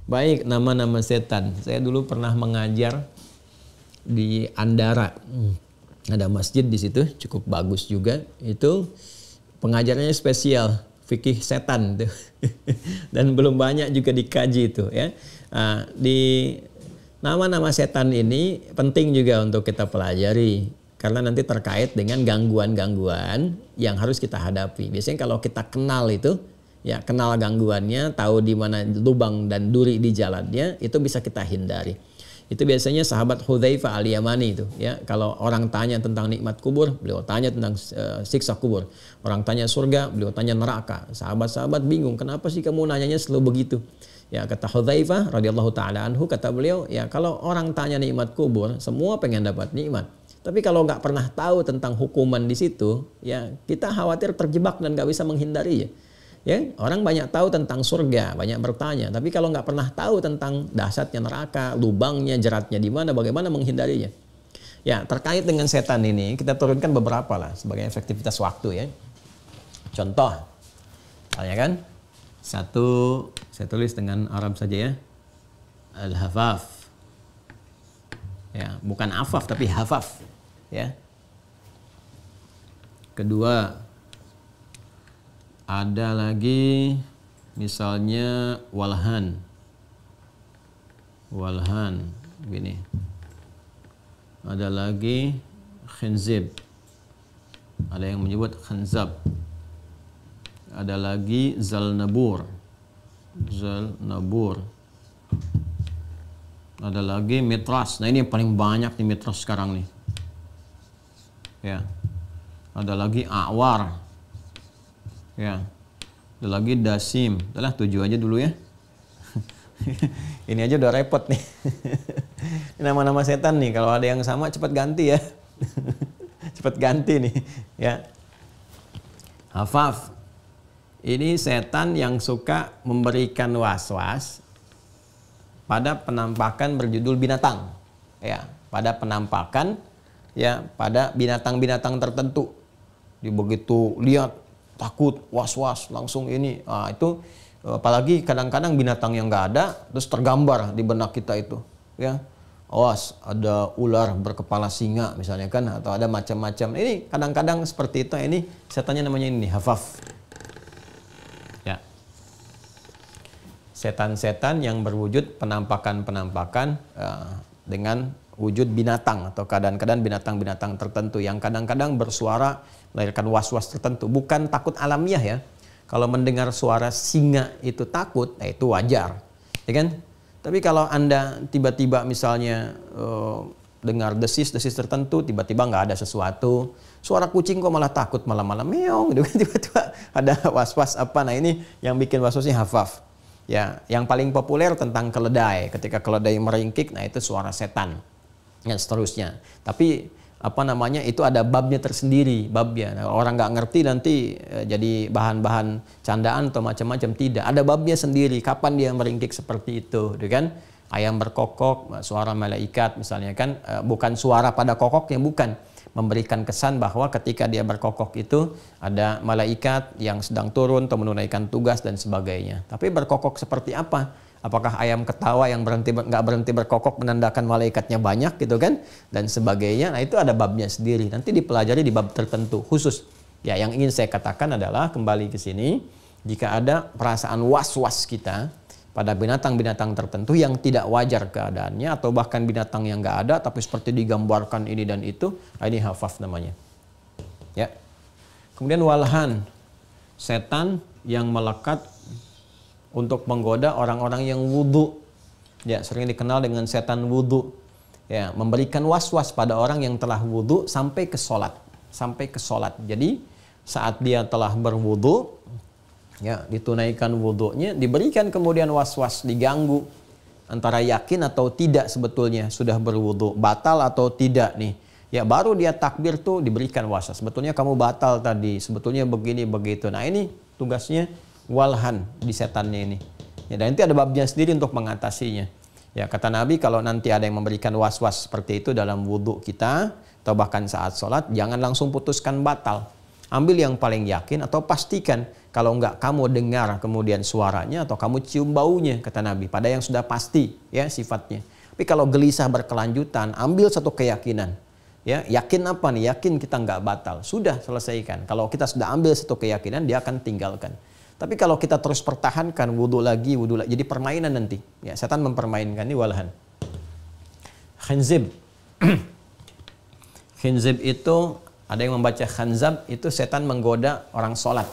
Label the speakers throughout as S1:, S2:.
S1: Baik, nama-nama setan. Saya dulu pernah mengajar di Andara. Ada masjid di situ, cukup bagus juga. Itu pengajarannya spesial, fikih setan tuh. Dan belum banyak juga dikaji itu ya. Di nama-nama setan ini penting juga untuk kita pelajari karena nanti terkait dengan gangguan-gangguan yang harus kita hadapi. Biasanya kalau kita kenal itu, ya kenal gangguannya, tahu di mana lubang dan duri di jalannya, itu bisa kita hindari. Itu biasanya sahabat Hudzaifah al-Yamani itu ya, kalau orang tanya tentang nikmat kubur, beliau tanya tentang siksa kubur. Orang tanya surga, beliau tanya neraka. Sahabat-sahabat bingung, kenapa sih kamu nanyanya selalu begitu? Ya kata Hudzaifah radhiyallahu taala anhu, kata beliau, ya kalau orang tanya nikmat kubur, semua pengen dapat nikmat. Tapi kalau nggak pernah tahu tentang hukuman di situ, ya kita khawatir terjebak dan nggak bisa menghindari ya. Ya, orang banyak tahu tentang surga, banyak bertanya. Tapi kalau nggak pernah tahu tentang dahsyatnya neraka, lubangnya, jeratnya di mana, bagaimana menghindarinya? Ya, terkait dengan setan ini, kita turunkan beberapa lah sebagai efektivitas waktu ya. Contoh, misalnya kan, satu, saya tulis dengan Arab saja ya, al-hafaf. Ya, bukan afaf tapi hafaf. Ya. Kedua, ada lagi misalnya walhan. Walhan begini. Ada lagi khinzib. Ada yang menyebut khanzab. Ada lagi zalnabur. Zalnabur. Ada lagi mitras. Nah ini yang paling banyak nih mitras sekarang nih. Ya. Ada lagi awar. Ya, ada lagi dasim. Udahlah 7 aja dulu ya. Ini aja udah repot nih. Nama-nama setan nih. Kalau ada yang sama cepat ganti ya. Cepat ganti nih. Ya. Hafaf. Ini setan yang suka memberikan was-was pada penampakan berjudul binatang. Ya, pada penampakan ya pada binatang-binatang tertentu. Di begitu lihat takut, was-was, langsung ini. Nah, itu apalagi kadang-kadang binatang yang nggak ada terus tergambar di benak kita itu, ya. Awas, ada ular berkepala singa misalnya kan, atau ada macam-macam. Ini kadang-kadang seperti itu. Ini setannya namanya ini hafaf. Ya. Setan-setan yang berwujud penampakan-penampakan dengan wujud binatang atau keadaan-keadaan binatang-binatang tertentu yang kadang-kadang bersuara melahirkan was-was tertentu. Bukan takut alamiah ya. Kalau mendengar suara singa itu takut, nah itu wajar, ya kan? Tapi kalau Anda tiba-tiba misalnya dengar desis-desis tertentu, tiba-tiba nggak ada sesuatu, suara kucing kok malah takut malam-malam meong, gitu kan, tiba-tiba ada was-was apa? Nah ini yang bikin was-wasnya hafaf. Ya, yang paling populer tentang keledai. Ketika keledai meringkik, nah itu suara setan. Dan seterusnya. Tapi apa namanya itu ada babnya tersendiri, babnya. Nah, orang nggak ngerti nanti jadi bahan-bahan candaan atau macam-macam. Tidak, ada babnya sendiri. Kapan dia meringkik seperti itu, kan? Ayam berkokok, suara malaikat misalnya kan, bukan suara pada kokoknya, bukan. Memberikan kesan bahwa ketika dia berkokok itu ada malaikat yang sedang turun atau menunaikan tugas dan sebagainya. Tapi berkokok seperti apa? Apakah ayam ketawa yang nggak berhenti berkokok menandakan malaikatnya banyak gitu kan? Dan sebagainya. Nah itu ada babnya sendiri. Nanti dipelajari di bab tertentu khusus. Ya yang ingin saya katakan adalah kembali ke sini. Jika ada perasaan was-was kita pada binatang-binatang tertentu yang tidak wajar keadaannya. Atau bahkan binatang yang nggak ada tapi seperti digambarkan ini dan itu. Nah, ini hafaf namanya. Ya. Kemudian walhan. Setan yang melekat untuk menggoda orang-orang yang wudhu. Ya, sering dikenal dengan setan wudhu. Ya, memberikan was-was pada orang yang telah wudhu sampai ke sholat. Sampai ke sholat. Jadi, saat dia telah berwudhu, ya, ditunaikan wudhunya, diberikan kemudian was-was, diganggu. Antara yakin atau tidak sebetulnya sudah berwudhu. Batal atau tidak nih. Ya, baru dia takbir tuh diberikan was-was. Sebetulnya kamu batal tadi. Sebetulnya begini, begitu. Nah, ini tugasnya walhan di setannya ini. Ya, dan nanti ada babnya sendiri untuk mengatasinya. Ya, kata Nabi kalau nanti ada yang memberikan was-was seperti itu dalam wudhu kita atau bahkan saat sholat, jangan langsung putuskan batal. Ambil yang paling yakin atau pastikan. Kalau enggak kamu dengar kemudian suaranya atau kamu cium baunya, kata Nabi. Pada yang sudah pasti ya sifatnya. Tapi kalau gelisah berkelanjutan, ambil satu keyakinan. Ya, yakin apa nih? Yakin kita enggak batal. Sudah selesaikan. Kalau kita sudah ambil satu keyakinan, dia akan tinggalkan. Tapi kalau kita terus pertahankan wudhu lagi, jadi permainan nanti. Ya, setan mempermainkan ini walahan. Khinzib. Khinzib itu, ada yang membaca khanzab, itu setan menggoda orang sholat.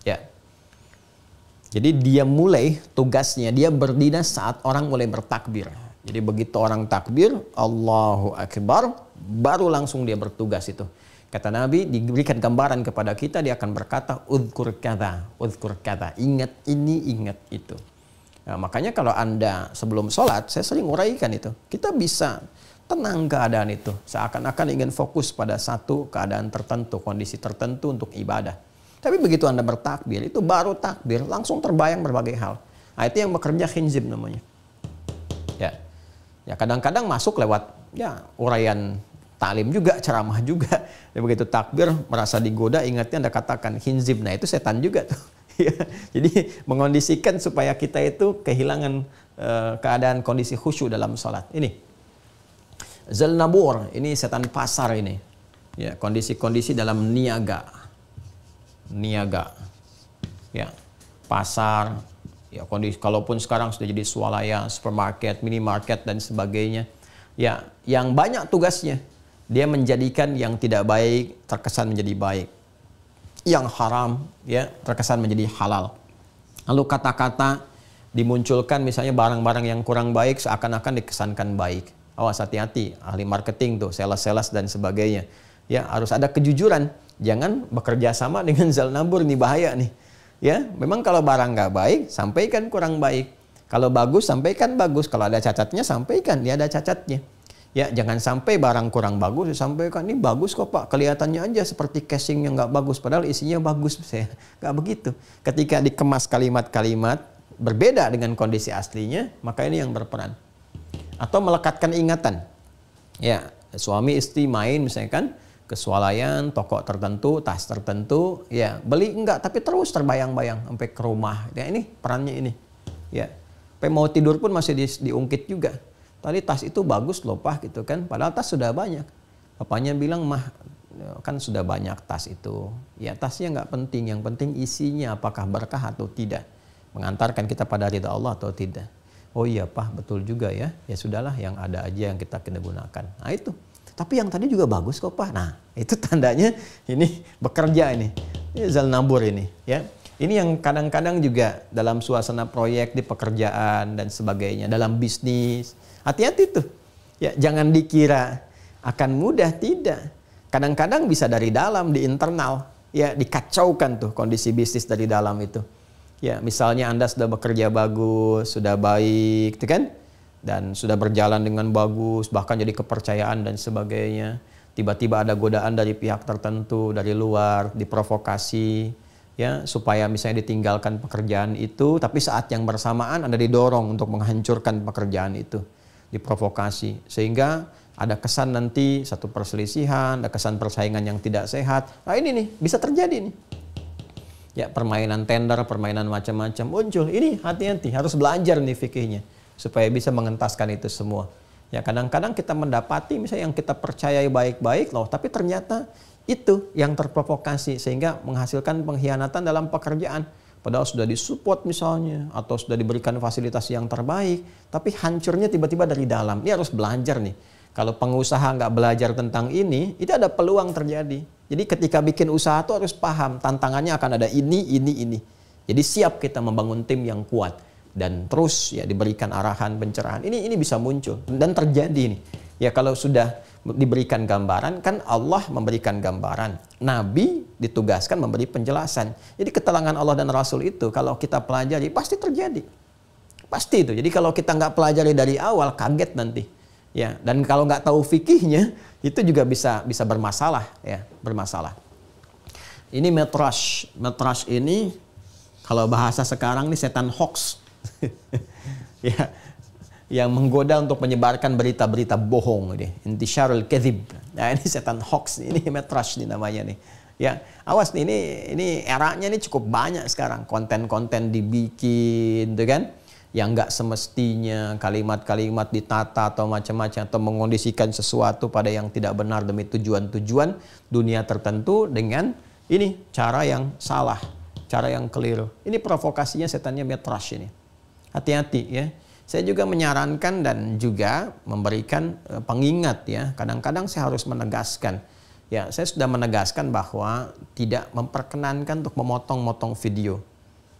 S1: Ya. Jadi dia mulai tugasnya, dia berdinas saat orang mulai bertakbir. Jadi begitu orang takbir, Allahu Akbar, baru langsung dia bertugas itu. Kata Nabi, diberikan gambaran kepada kita, dia akan berkata, udhkur kata, ingat ini, ingat itu. Nah, makanya kalau Anda sebelum sholat, saya sering uraikan itu. Kita bisa tenang keadaan itu. Seakan-akan ingin fokus pada satu keadaan tertentu, kondisi tertentu untuk ibadah. Tapi begitu Anda bertakbir, itu baru takbir, langsung terbayang berbagai hal. Nah, itu yang bekerja khinzib namanya. Ya kadang-kadang masuk lewat ya uraian taklim juga, ceramah juga. Dan begitu takbir, merasa digoda, ingatnya Anda katakan khinzib. Nah, itu setan juga tuh. Jadi mengondisikan supaya kita itu kehilangan keadaan kondisi khusyuk dalam sholat. Ini Zalnabur, ini setan pasar ini. Ya, kondisi-kondisi dalam niaga. Ya, pasar, ya kondisi kalaupun sekarang sudah jadi swalaya, supermarket, minimarket dan sebagainya. Ya, yang banyak tugasnya dia menjadikan yang tidak baik terkesan menjadi baik. Yang haram ya terkesan menjadi halal. Lalu kata-kata dimunculkan misalnya barang-barang yang kurang baik seakan-akan dikesankan baik. Awas hati-hati, ahli marketing tuh, sales-sales dan sebagainya. Ya, harus ada kejujuran. Jangan bekerja sama dengan Zalnabur, ini bahaya nih. Ya, memang kalau barang nggak baik, sampaikan kurang baik. Kalau bagus, sampaikan bagus. Kalau ada cacatnya, sampaikan dia ada cacatnya. Ya, jangan sampai barang kurang bagus, sampaikan ini bagus kok Pak. Kelihatannya aja seperti casing yang nggak bagus, padahal isinya bagus. Saya nggak begitu. Ketika dikemas kalimat-kalimat berbeda dengan kondisi aslinya, maka ini yang berperan. Atau melekatkan ingatan. Ya, suami istri main misalkan ke swalayan, toko tertentu, tas tertentu, ya beli enggak, tapi terus terbayang-bayang sampai ke rumah. Ya ini perannya ini. Ya, sampai mau tidur pun masih diungkit juga. Tadi tas itu bagus loh Pak gitu kan, padahal tas sudah banyak. Bapaknya bilang mah kan sudah banyak tas itu. Ya tasnya nggak penting, yang penting isinya apakah berkah atau tidak, mengantarkan kita pada ridha Allah atau tidak. Oh iya Pak, betul juga ya. Ya sudahlah, yang ada aja yang kita kena gunakan. Nah itu. Tapi yang tadi juga bagus kok Pak. Nah itu tandanya ini bekerja ini Zalnabur ini ya. Ini yang kadang-kadang juga dalam suasana proyek di pekerjaan dan sebagainya, dalam bisnis. Hati-hati tuh. Ya, jangan dikira akan mudah, tidak. Kadang-kadang bisa dari dalam, di internal. Ya, dikacaukan tuh kondisi bisnis dari dalam itu. Ya, misalnya Anda sudah bekerja bagus, sudah baik, gitu kan? Dan sudah berjalan dengan bagus, bahkan jadi kepercayaan dan sebagainya. Tiba-tiba ada godaan dari pihak tertentu, dari luar, diprovokasi, ya, supaya misalnya ditinggalkan pekerjaan itu, tapi saat yang bersamaan Anda didorong untuk menghancurkan pekerjaan itu, diprovokasi, sehingga ada kesan nanti satu perselisihan, ada kesan persaingan yang tidak sehat. Nah ini nih bisa terjadi nih. Ya, permainan tender, permainan macam-macam muncul. Ini hati-hati, harus belajar nih fikihnya supaya bisa mengentaskan itu semua. Ya, kadang-kadang kita mendapati misalnya yang kita percayai baik-baik loh, tapi ternyata itu yang terprovokasi sehingga menghasilkan pengkhianatan dalam pekerjaan. Padahal sudah disupport misalnya atau sudah diberikan fasilitas yang terbaik, tapi hancurnya tiba-tiba dari dalam. Ini harus belajar nih. Kalau pengusaha nggak belajar tentang ini, itu ada peluang terjadi. Jadi ketika bikin usaha itu harus paham tantangannya akan ada ini. Jadi siap kita membangun tim yang kuat dan terus ya diberikan arahan, pencerahan. Ini bisa muncul dan terjadi nih. Ya kalau sudah diberikan gambaran, kan Allah memberikan gambaran. Nabi ditugaskan memberi penjelasan. Jadi keterangan Allah dan Rasul itu kalau kita pelajari pasti terjadi. Pasti itu. Jadi kalau kita nggak pelajari dari awal, kaget nanti. Ya, dan kalau nggak tahu fikihnya, itu juga bisa bermasalah, ya, bermasalah. Ini metrash. Metrash ini kalau bahasa sekarang nih setan hoax. Ya, yang menggoda untuk menyebarkan berita-berita bohong, intisyarul kadzib. Nah, ini setan hoax, ini metrash nih namanya nih. Ya, awas nih, ini eranya nih cukup banyak sekarang, konten-konten dibikin, tuh kan? Yang nggak semestinya, kalimat-kalimat ditata atau macam-macam, atau mengondisikan sesuatu pada yang tidak benar demi tujuan-tujuan dunia tertentu dengan ini cara yang salah, cara yang keliru. Ini provokasinya setannya metrash ini. Hati-hati ya. Saya juga menyarankan dan juga memberikan pengingat ya. Kadang-kadang saya harus menegaskan. Ya, saya sudah menegaskan bahwa tidak memperkenankan untuk memotong-motong video.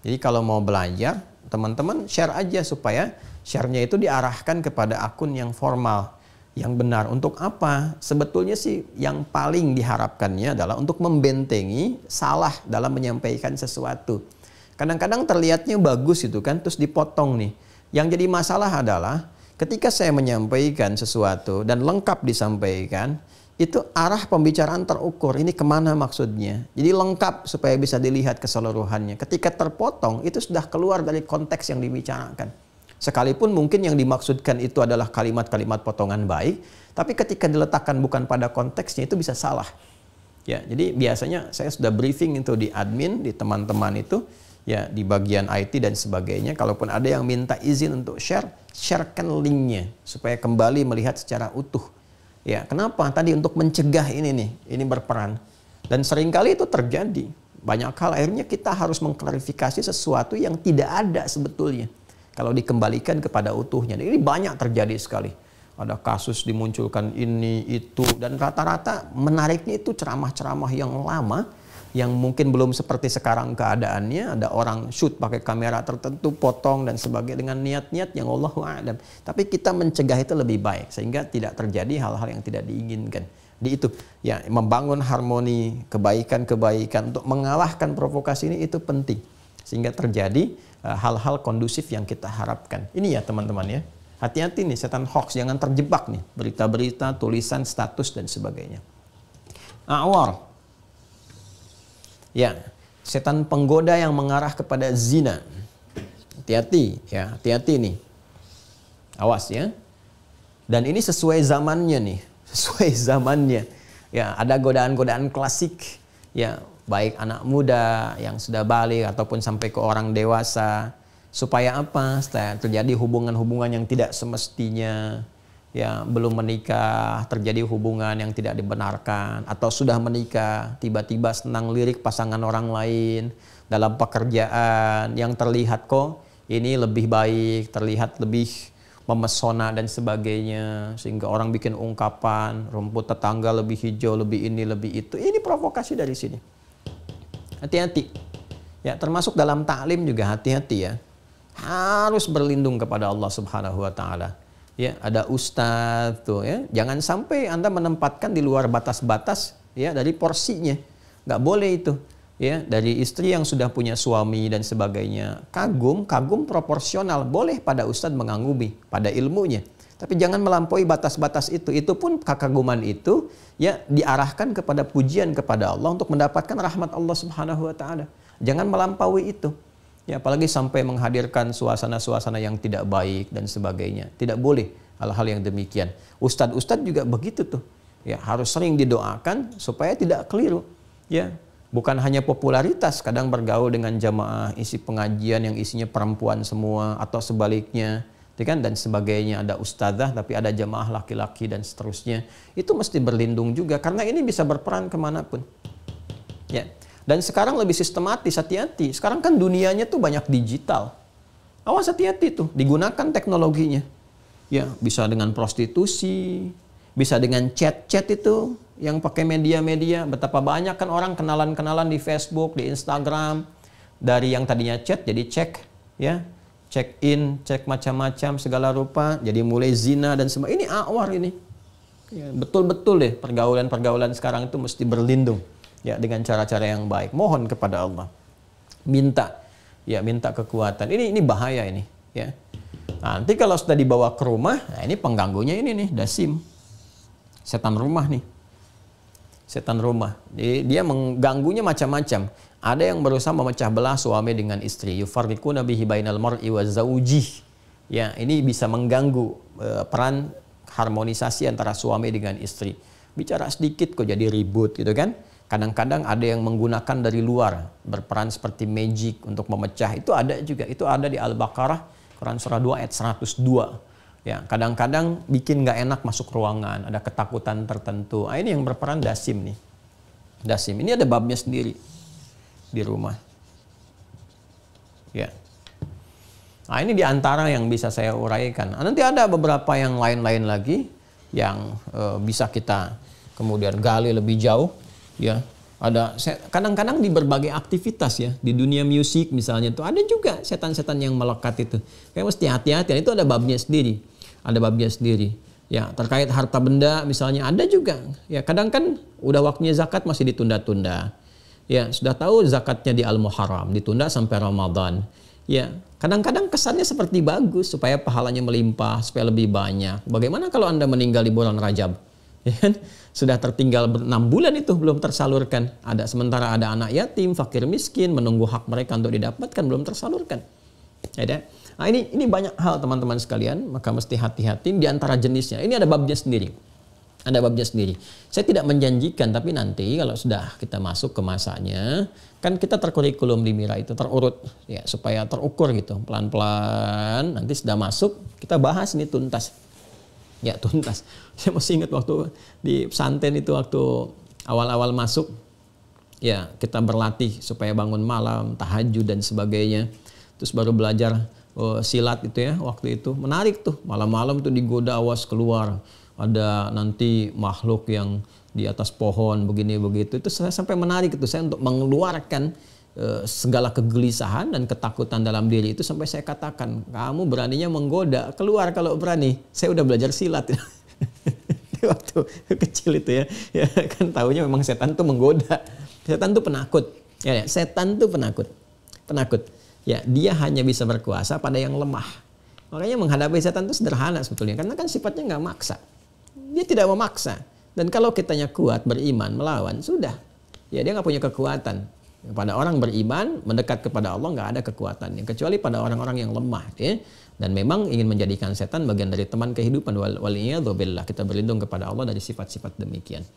S1: Jadi kalau mau belajar, teman-teman share aja supaya share-nya itu diarahkan kepada akun yang formal, yang benar. Untuk apa? Sebetulnya sih yang paling diharapkannya adalah untuk membentengi salah dalam menyampaikan sesuatu. Kadang-kadang terlihatnya bagus itu kan, terus dipotong nih. Yang jadi masalah adalah ketika saya menyampaikan sesuatu dan lengkap disampaikan, itu arah pembicaraan terukur. Ini kemana maksudnya? Jadi lengkap supaya bisa dilihat keseluruhannya. Ketika terpotong, itu sudah keluar dari konteks yang dibicarakan. Sekalipun mungkin yang dimaksudkan itu adalah kalimat-kalimat potongan baik, tapi ketika diletakkan bukan pada konteksnya itu bisa salah. Ya, jadi biasanya saya sudah briefing itu di admin, di teman-teman itu, ya di bagian IT dan sebagainya. Kalaupun ada yang minta izin untuk share, sharekan linknya supaya kembali melihat secara utuh. Ya, kenapa? Tadi untuk mencegah ini berperan. Dan seringkali itu terjadi. Banyak hal akhirnya kita harus mengklarifikasi sesuatu yang tidak ada sebetulnya. Kalau dikembalikan kepada utuhnya. Dan ini banyak terjadi sekali. Ada kasus dimunculkan ini, itu. Dan rata-rata menariknya itu ceramah-ceramah yang lama. Yang mungkin belum seperti sekarang keadaannya. Ada orang shoot pakai kamera tertentu, potong dan sebagainya dengan niat-niat yang Allahu a'lam. Tapi kita mencegah itu lebih baik sehingga tidak terjadi hal-hal yang tidak diinginkan. Di itu ya, membangun harmoni, kebaikan-kebaikan untuk mengalahkan provokasi ini itu penting sehingga terjadi hal-hal kondusif yang kita harapkan. Ini ya teman-teman ya. Hati-hati nih setan hoax, jangan terjebak nih berita-berita, tulisan, status dan sebagainya. Awar. Ya, setan penggoda yang mengarah kepada zina. Hati-hati ya, hati-hati nih. Awas ya. Dan ini sesuai zamannya nih, sesuai zamannya. Ya, ada godaan-godaan klasik ya, baik anak muda yang sudah balik ataupun sampai ke orang dewasa. Supaya apa? Supaya terjadi hubungan-hubungan yang tidak semestinya. Ya, belum menikah, terjadi hubungan yang tidak dibenarkan, atau sudah menikah, tiba-tiba senang lirik pasangan orang lain, dalam pekerjaan yang terlihat kok ini lebih baik, terlihat lebih memesona dan sebagainya, sehingga orang bikin ungkapan, rumput tetangga lebih hijau, lebih ini, lebih itu. Ini provokasi dari sini. Hati-hati. Ya, termasuk dalam taklim juga hati-hati ya. Harus berlindung kepada Allah Subhanahu wa taala. Ya, ada ustadz tuh ya. Jangan sampai Anda menempatkan di luar batas-batas ya dari porsinya. Nggak boleh itu. Ya, dari istri yang sudah punya suami dan sebagainya. Kagum proporsional. Boleh pada ustadz mengagumi pada ilmunya. Tapi jangan melampaui batas-batas itu. Itu pun kekaguman itu ya diarahkan kepada pujian kepada Allah untuk mendapatkan rahmat Allah Subhanahu wa taala. Jangan melampaui itu. Ya, apalagi sampai menghadirkan suasana-suasana yang tidak baik dan sebagainya. Tidak boleh hal-hal yang demikian. Ustadz-ustadz juga begitu tuh. Ya, harus sering didoakan supaya tidak keliru. Ya, bukan hanya popularitas, kadang bergaul dengan jamaah isi pengajian yang isinya perempuan semua atau sebaliknya, kan, dan sebagainya. Ada ustadzah tapi ada jamaah laki-laki dan seterusnya. Itu mesti berlindung juga karena ini bisa berperan kemanapun. Ya. Dan sekarang lebih sistematis, hati-hati. Sekarang kan dunianya tuh banyak digital. Awas, hati-hati tuh, digunakan teknologinya. Ya, bisa dengan prostitusi, bisa dengan chat-chat itu yang pakai media-media. Betapa banyak kan orang kenalan-kenalan di Facebook, di Instagram, dari yang tadinya chat jadi cek, ya, check in, cek macam-macam segala rupa, jadi mulai zina dan semua. Ini awar ini. Ya, betul-betul deh pergaulan-pergaulan sekarang itu mesti berlindung. Ya, dengan cara-cara yang baik. Mohon kepada Allah. Minta kekuatan. Ini bahaya ini, ya. Nanti kalau sudah dibawa ke rumah, nah ini pengganggunya ini nih, dasim. Setan rumah nih. Setan rumah. Dia mengganggunya macam-macam. Ada yang berusaha memecah belah suami dengan istri. Yufarriquna bihi bainal mar'i wa zaujih. Ya, ini bisa mengganggu peran harmonisasi antara suami dengan istri. bicara sedikit kok jadi ribut gitu kan. Kadang-kadang ada yang menggunakan dari luar, berperan seperti magic untuk memecah. Itu ada juga, itu ada di Al-Baqarah, Quran surah 2 ayat 102. Ya, kadang-kadang bikin nggak enak masuk ruangan, ada ketakutan tertentu. Nah, ini yang berperan dasim nih. Dasim, ini ada babnya sendiri di rumah. Ya. Nah, ini diantara yang bisa saya uraikan. Nah, nanti ada beberapa yang lain-lain lagi yang bisa kita kemudian gali lebih jauh. Ya, ada kadang-kadang di berbagai aktivitas ya, di dunia musik misalnya itu ada juga setan-setan yang melekat itu. Kayak mesti hati-hati, itu ada babnya sendiri. Ada babnya sendiri. Ya, terkait harta benda misalnya ada juga. Ya, kadang kan udah waktunya zakat masih ditunda-tunda. Ya, sudah tahu zakatnya di Al-Muharram, ditunda sampai Ramadan. Ya, kadang-kadang kesannya seperti bagus supaya pahalanya melimpah, supaya lebih banyak. Bagaimana kalau Anda meninggal di bulan Rajab? Ya kan? Sudah tertinggal 6 bulan itu belum tersalurkan. Sementara ada anak yatim, fakir miskin menunggu hak mereka untuk didapatkan belum tersalurkan. Ya, nah, ini banyak hal teman-teman sekalian, maka mesti hati-hati di antara jenisnya. Ini ada babnya sendiri. Ada babnya sendiri. Saya tidak menjanjikan, tapi nanti kalau sudah kita masuk ke masanya, kan kita terkurikulum di Mira itu terurut ya, supaya terukur gitu. Pelan-pelan nanti sudah masuk, kita bahas ini tuntas. Ya, tuntas. Saya masih ingat waktu di pesantren itu, waktu awal-awal masuk, ya kita berlatih supaya bangun malam, tahajud dan sebagainya. Terus baru belajar silat itu ya, waktu itu menarik tuh, malam-malam tuh digoda, awas keluar ada nanti makhluk yang di atas pohon begini begitu. Itu saya sampai menarik itu saya untuk mengeluarkan segala kegelisahan dan ketakutan dalam diri itu, sampai saya katakan, kamu beraninya menggoda, keluar kalau berani. Saya udah belajar silat waktu kecil itu ya kan, tahunya memang setan tuh menggoda, setan tuh penakut ya, setan tuh penakut. Ya, dia hanya bisa berkuasa pada yang lemah. Makanya menghadapi setan itu sederhana sebetulnya, karena kan sifatnya nggak maksa. Dia tidak memaksa. Dan kalau kitanya kuat, beriman, melawan, sudah. Ya, dia nggak punya kekuatan. Pada orang beriman, mendekat kepada Allah nggak ada kekuatannya, kecuali pada orang-orang yang lemah. Ya. Dan memang ingin menjadikan setan bagian dari teman kehidupan. Waliyadzubillah, kita berlindung kepada Allah dari sifat-sifat demikian.